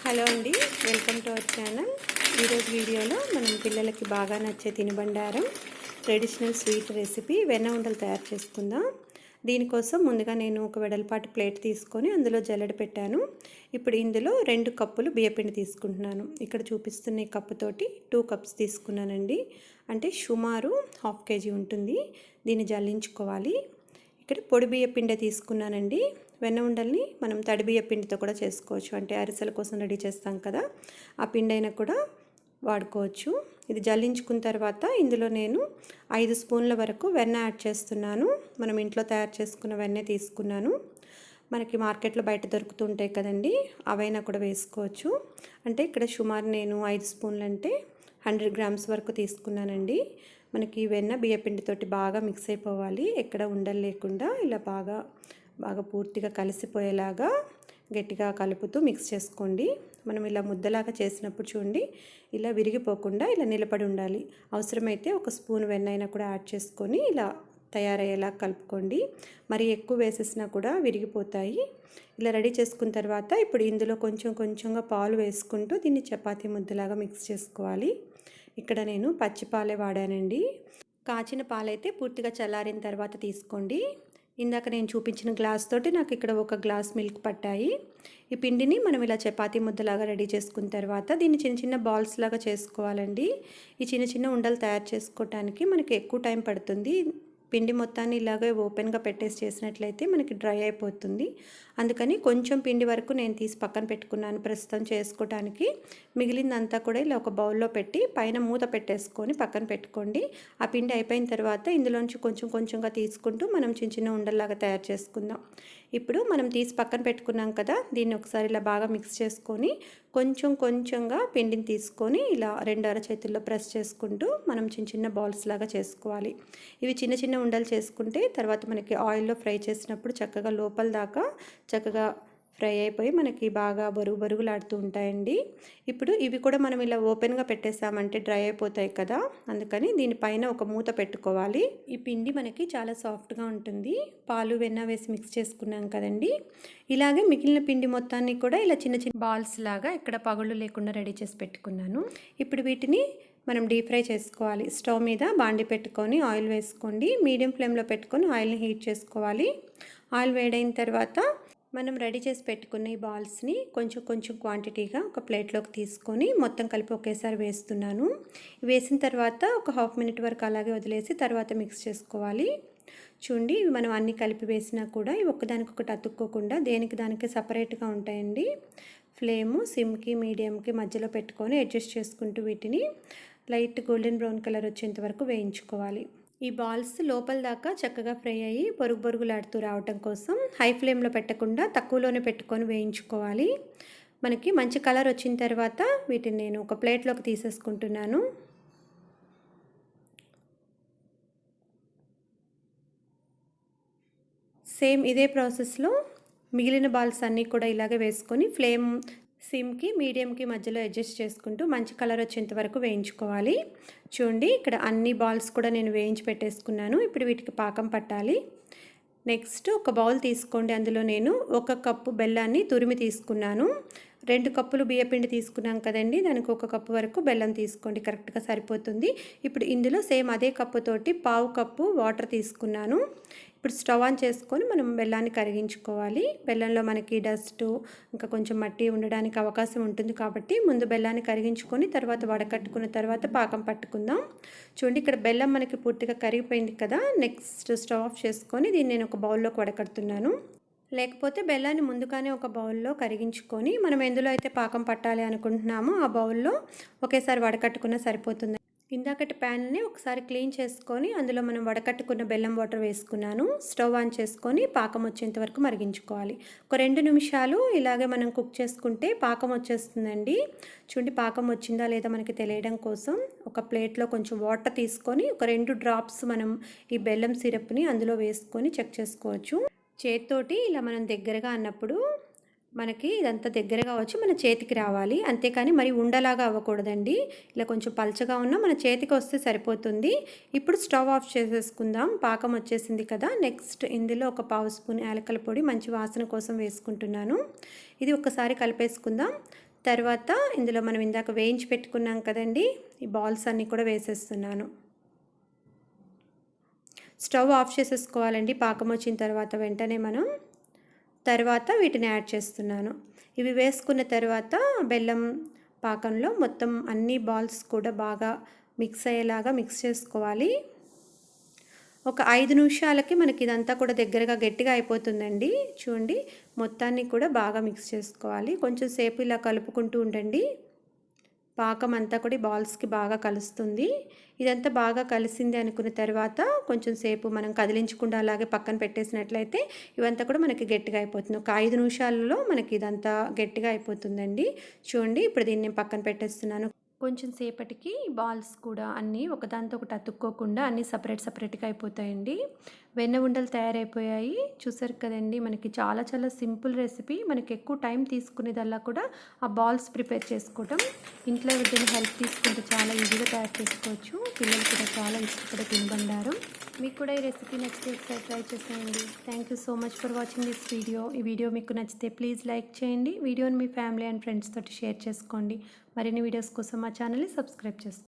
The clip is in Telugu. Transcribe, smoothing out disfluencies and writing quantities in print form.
హలో అండి, వెల్కమ్ టు అవర్ ఛానల్. ఈరోజు వీడియోలో మనం పిల్లలకి బాగా నచ్చే తినుబండారం ట్రెడిషనల్ స్వీట్ రెసిపీ వెన్న ఉండలు తయారు చేసుకుందాం. దీనికోసం ముందుగా నేను ఒక వెడల్పాటి ప్లేట్ తీసుకొని అందులో జల్లెడ పెట్టాను. ఇప్పుడు ఇందులో 2 కప్పులు బియ్యపిండి తీసుకుంటున్నాను. ఇక్కడ చూపిస్తున్న ఈ కప్పుతోటి 2 కప్స్ తీసుకున్నానండి. అంటే సుమారు 1/2 kg ఉంటుంది. దీన్ని జల్లించుకోవాలి. ఇక్కడ పొడి బియ్య పిండి తీసుకున్నానండి. వెన్న ఉండల్ని మనం తడి బియ్య పిండితో కూడా చేసుకోవచ్చు. అంటే అరిసెల కోసం రెడీ చేస్తాం కదా, ఆ పిండి అయినా కూడా వాడుకోవచ్చు. ఇది జల్లించుకున్న తర్వాత ఇందులో నేను 5 స్పూన్ల వరకు వెన్న యాడ్ చేస్తున్నాను. మనం ఇంట్లో తయారు చేసుకున్న వెన్న తీసుకున్నాను. మనకి మార్కెట్లో బయట దొరుకుతుంటాయి కదండి, అవైనా కూడా వేసుకోవచ్చు. అంటే ఇక్కడ సుమారు నేను 5 స్పూన్లు అంటే 100 గ్రామ్స్ వరకు తీసుకున్నానండి. మనకి వెన్న బియ్యపిండితోటి బాగా మిక్స్ అయిపోవాలి. ఎక్కడ ఉండలు లేకుండా ఇలా బాగా పూర్తిగా కలిసిపోయేలాగా గట్టిగా కలుపుతూ మిక్స్ చేసుకోండి. మనం ఇలా ముద్దలాగా చేసినప్పుడు చూడండి, ఇలా విరిగిపోకుండా ఇలా నిలబడి ఉండాలి. అవసరమైతే 1 స్పూన్ వెన్న అయినా కూడా యాడ్ చేసుకొని ఇలా తయారయ్యేలా కలుపుకోండి. మరి ఎక్కువ వేసేసినా కూడా విరిగిపోతాయి. ఇలా రెడీ చేసుకున్న తర్వాత ఇప్పుడు ఇందులో కొంచెంగా పాలు వేసుకుంటూ దీన్ని చపాతీ ముద్దలాగా మిక్స్ చేసుకోవాలి. ఇక్కడ నేను పచ్చి పాలే వాడానండి. కాచిన పాలైతే పూర్తిగా చల్లారిన తర్వాత తీసుకోండి. ఇందాక నేను చూపించిన గ్లాస్ తోటి నాకు ఇక్కడ 1 గ్లాస్ మిల్క్ పట్టాయి. ఈ పిండిని మనం ఇలా చపాతీ ముద్దలాగా రెడీ చేసుకున్న తర్వాత దీన్ని చిన్న బాల్స్ లాగా చేసుకోవాలండి. ఈ చిన్న ఉండలు తయారు చేసుకోవటానికి మనకి ఎక్కువ టైం పడుతుంది. పిండి మొత్తాన్ని ఇలాగే ఓపెన్గా పెట్టేసి చేసినట్లయితే మనకి డ్రై అయిపోతుంది. అందుకని కొంచెం పిండి వరకు నేను తీసి పక్కన పెట్టుకున్నాను ప్రస్తుతం చేసుకోవటానికి. మిగిలిందంతా కూడా ఇలా ఒక బౌల్లో పెట్టి పైన మూత పెట్టేసుకొని పక్కన పెట్టుకోండి. ఆ పిండి అయిపోయిన తర్వాత ఇందులోంచి కొంచెంగా తీసుకుంటూ మనం చిన్న ఉండల్లాగా తయారు చేసుకుందాం. ఇప్పుడు మనం తీసి పక్కన పెట్టుకున్నాం కదా, దీన్ని ఒకసారి ఇలా బాగా మిక్స్ చేసుకొని కొంచెంగా పిండిని తీసుకొని ఇలా 2 అరచేతుల్లో ప్రెస్ చేసుకుంటూ మనం చిన్న బాల్స్ లాగా చేసుకోవాలి. ఇవి చిన్న ఉండలు చేసుకుంటే తర్వాత మనకి ఆయిల్లో ఫ్రై చేసినప్పుడు చక్కగా లోపల దాకా చక్కగా ఫ్రై అయిపోయి మనకి బాగా బరుగులాడుతూ ఉంటాయండి. ఇప్పుడు ఇవి కూడా మనం ఇలా ఓపెన్గా పెట్టేసామంటే డ్రై అయిపోతాయి కదా, అందుకని దీనిపైన ఒక మూత పెట్టుకోవాలి. ఈ పిండి మనకి చాలా సాఫ్ట్గా ఉంటుంది. పాలు వెన్న వేసి మిక్స్ చేసుకున్నాం కదండి. ఇలాగే మిగిలిన పిండి మొత్తాన్ని కూడా ఇలా చిన్న బాల్స్ లాగా ఇక్కడ పగుళ్ళు లేకుండా రెడీ చేసి పెట్టుకున్నాను. ఇప్పుడు వీటిని మనం డీప్ ఫ్రై చేసుకోవాలి. స్టవ్ మీద బాండి పెట్టుకొని ఆయిల్ వేసుకోండి. మీడియం ఫ్లేమ్లో పెట్టుకొని ఆయిల్ని హీట్ చేసుకోవాలి. ఆయిల్ వేడైన తర్వాత మనం రెడీ చేసి పెట్టుకున్న ఈ బాల్స్ని కొంచెం క్వాంటిటీగా ఒక ప్లేట్లోకి తీసుకొని మొత్తం కలిపి ఒకేసారి వేస్తున్నాను. వేసిన తర్వాత ఒక 1/2 మినిట్ వరకు అలాగే వదిలేసి తర్వాత మిక్స్ చేసుకోవాలి. చూడండి, మనం అన్నీ కలిపి వేసినా కూడా ఇవి ఒక్కదానికొకటి అతుక్కోకుండా దేనికి దానికి సపరేట్గా ఉంటాయండి. ఫ్లేము సిమ్కి మీడియంకి మధ్యలో పెట్టుకొని అడ్జస్ట్ చేసుకుంటూ వీటిని లైట్ గోల్డెన్ బ్రౌన్ కలర్ వచ్చేంత వరకు వేయించుకోవాలి. ఈ బాల్స్ లోపల దాకా చక్కగా ఫ్రై అయ్యి బొరుగులాడుతూ రావటం కోసం హై ఫ్లేమ్లో పెట్టకుండా తక్కువలోనే పెట్టుకొని వేయించుకోవాలి. మనకి మంచి కలర్ వచ్చిన తర్వాత వీటిని నేను ఒక ప్లేట్లోకి తీసేసుకుంటున్నాను. సేమ్ ఇదే ప్రాసెస్లో మిగిలిన బాల్స్ అన్నీ కూడా ఇలాగే వేసుకొని ఫ్లేమ్ సిమ్కి మీడియంకి మధ్యలో అడ్జస్ట్ చేసుకుంటూ మంచి కలర్ వచ్చేంత వరకు వేయించుకోవాలి. చూడండి, ఇక్కడ అన్ని బాల్స్ కూడా నేను వేయించి పెట్టేసుకున్నాను. ఇప్పుడు వీటికి పాకం పట్టాలి. నెక్స్ట్ ఒక బౌల్ తీసుకోండి. అందులో నేను 1 కప్పు బెల్లాన్ని తురిమి తీసుకున్నాను. 2 కప్పులు బియ్యపిండి తీసుకున్నాం కదండి, దానికి 1 కప్పు వరకు బెల్లం తీసుకోండి, కరెక్ట్గా సరిపోతుంది. ఇప్పుడు ఇందులో సేమ్ అదే కప్పుతోటి 1/2 కప్పు వాటర్ తీసుకున్నాను. ఇప్పుడు స్టవ్ ఆన్ చేసుకొని మనం బెల్లాన్ని కరిగించుకోవాలి. బెల్లంలో మనకి డస్ట్ ఇంకా కొంచెం మట్టి ఉండడానికి అవకాశం ఉంటుంది కాబట్టి ముందు బెల్లాన్ని కరిగించుకొని తర్వాత వడకట్టుకున్న తర్వాత పాకం పట్టుకుందాం. చూడండి, ఇక్కడ బెల్లం మనకి పూర్తిగా కరిగిపోయింది కదా. నెక్స్ట్ స్టవ్ ఆఫ్ చేసుకొని దీన్ని నేను ఒక బౌల్లోకి వడకడుతున్నాను. లేకపోతే బెల్లాన్ని ముందుగానే ఒక బౌల్లో కరిగించుకొని మనం ఎందులో అయితే పాకం పట్టాలి అనుకుంటున్నామో ఆ బౌల్లో ఒకేసారి వడకట్టుకున్న సరిపోతుంది. ఇందాకటి ప్యాన్ని ఒకసారి క్లీన్ చేసుకొని అందులో మనం వడకట్టుకున్న బెల్లం వాటర్ వేసుకున్నాను. స్టవ్ ఆన్ చేసుకొని పాకం వచ్చేంత వరకు మరిగించుకోవాలి. ఒక 2 నిమిషాలు ఇలాగే మనం కుక్ చేసుకుంటే పాకం వచ్చేస్తుందండి. చూడండి, పాకం వచ్చిందా లేదా మనకి తెలియడం కోసం ఒక ప్లేట్లో కొంచెం వాటర్ తీసుకొని ఒక 2 డ్రాప్స్ మనం ఈ బెల్లం సిరప్ని అందులో వేసుకొని చెక్ చేసుకోవచ్చు. చేతితోటి ఇలా మనం దగ్గరగా అన్నప్పుడు మనకి ఇదంతా దగ్గరగా వచ్చి మన చేతికి రావాలి. అంతేకాని మరి ఉండలాగా అవ్వకూడదండి. ఇలా కొంచెం పల్చగా ఉన్నా మన చేతికి వస్తే సరిపోతుంది. ఇప్పుడు స్టవ్ ఆఫ్ చేసేసుకుందాం. పాకం వచ్చేసింది కదా. నెక్స్ట్ ఇందులో ఒక 1/2 స్పూన్ యాలకుల పొడి మంచి వాసన కోసం వేసుకుంటున్నాను. ఇది ఒకసారి కలిపేసుకుందాం. తర్వాత ఇందులో మనం ఇందాక వేయించి పెట్టుకున్నాం కదండి, ఈ బాల్స్ అన్నీ కూడా వేసేస్తున్నాను. స్టవ్ ఆఫ్ చేసేసుకోవాలండి పాకం వచ్చిన తర్వాత వెంటనే మనం. తర్వాత వీటిని యాడ్ చేస్తున్నాను. ఇవి వేసుకున్న తర్వాత బెల్లం పాకంలో మొత్తం అన్ని బాల్స్ కూడా బాగా మిక్స్ అయ్యేలాగా మిక్స్ చేసుకోవాలి. ఒక 5 నిమిషాలకి మనకి ఇదంతా కూడా దగ్గరగా గట్టిగా అయిపోతుందండి. చూడండి, మొత్తాన్ని కూడా బాగా మిక్స్ చేసుకోవాలి. కొంచెం సేపు ఇలా కలుపుకుంటూ ఉండండి. పాకం అంతా కూడా బాల్స్కి బాగా కలుస్తుంది. ఇదంతా బాగా కలిసింది అనుకున్న తర్వాత కొంచెం సేపు మనం కదిలించకుండా అలాగే పక్కన పెట్టేసినట్లయితే ఇవంతా కూడా మనకి గట్టిగా అయిపోతుంది. ఒక 5 నిమిషాలలో మనకి ఇదంతా గట్టిగా అయిపోతుందండి. చూడండి, ఇప్పుడు దీన్ని పక్కన పెట్టేస్తున్నాను. కొంచెం సేపటికి బాల్స్ కూడా అన్నీ ఒకదాంతో ఒకటి అతుక్కోకుండా అన్నీ సపరేట్గా అయిపోతాయండి. వెన్న ఉండలు తయారైపోయాయి. చూసారు కదండి, మనకి చాలా చాలా సింపుల్ రెసిపీ. మనకి ఎక్కువ టైం తీసుకునేదల్లా కూడా ఆ బాల్స్ ప్రిపేర్ చేసుకోవటం. ఇంట్లో ఎవరిదైనా హెల్ప్ తీసుకుంటే చాలా ఈజీగా తయారు చేసుకోవచ్చు. పిల్లలు కూడా చాలా ఇష్టపడే తినబండారం. మీకు కూడా ఈ రెసిపీ నచ్చితే ఒకసారి ట్రై చేసేయండి. Thank you so much for watching this video. ఈ వీడియో మీకు నచ్చితే ప్లీజ్ లైక్ చేయండి. వీడియోని మీ ఫ్యామిలీ అండ్ ఫ్రెండ్స్ తోటి షేర్ చేసుకోండి. మరిన్ని వీడియోస్ కోసం మా ఛానల్ని సబ్స్క్రైబ్ చేసుకోండి.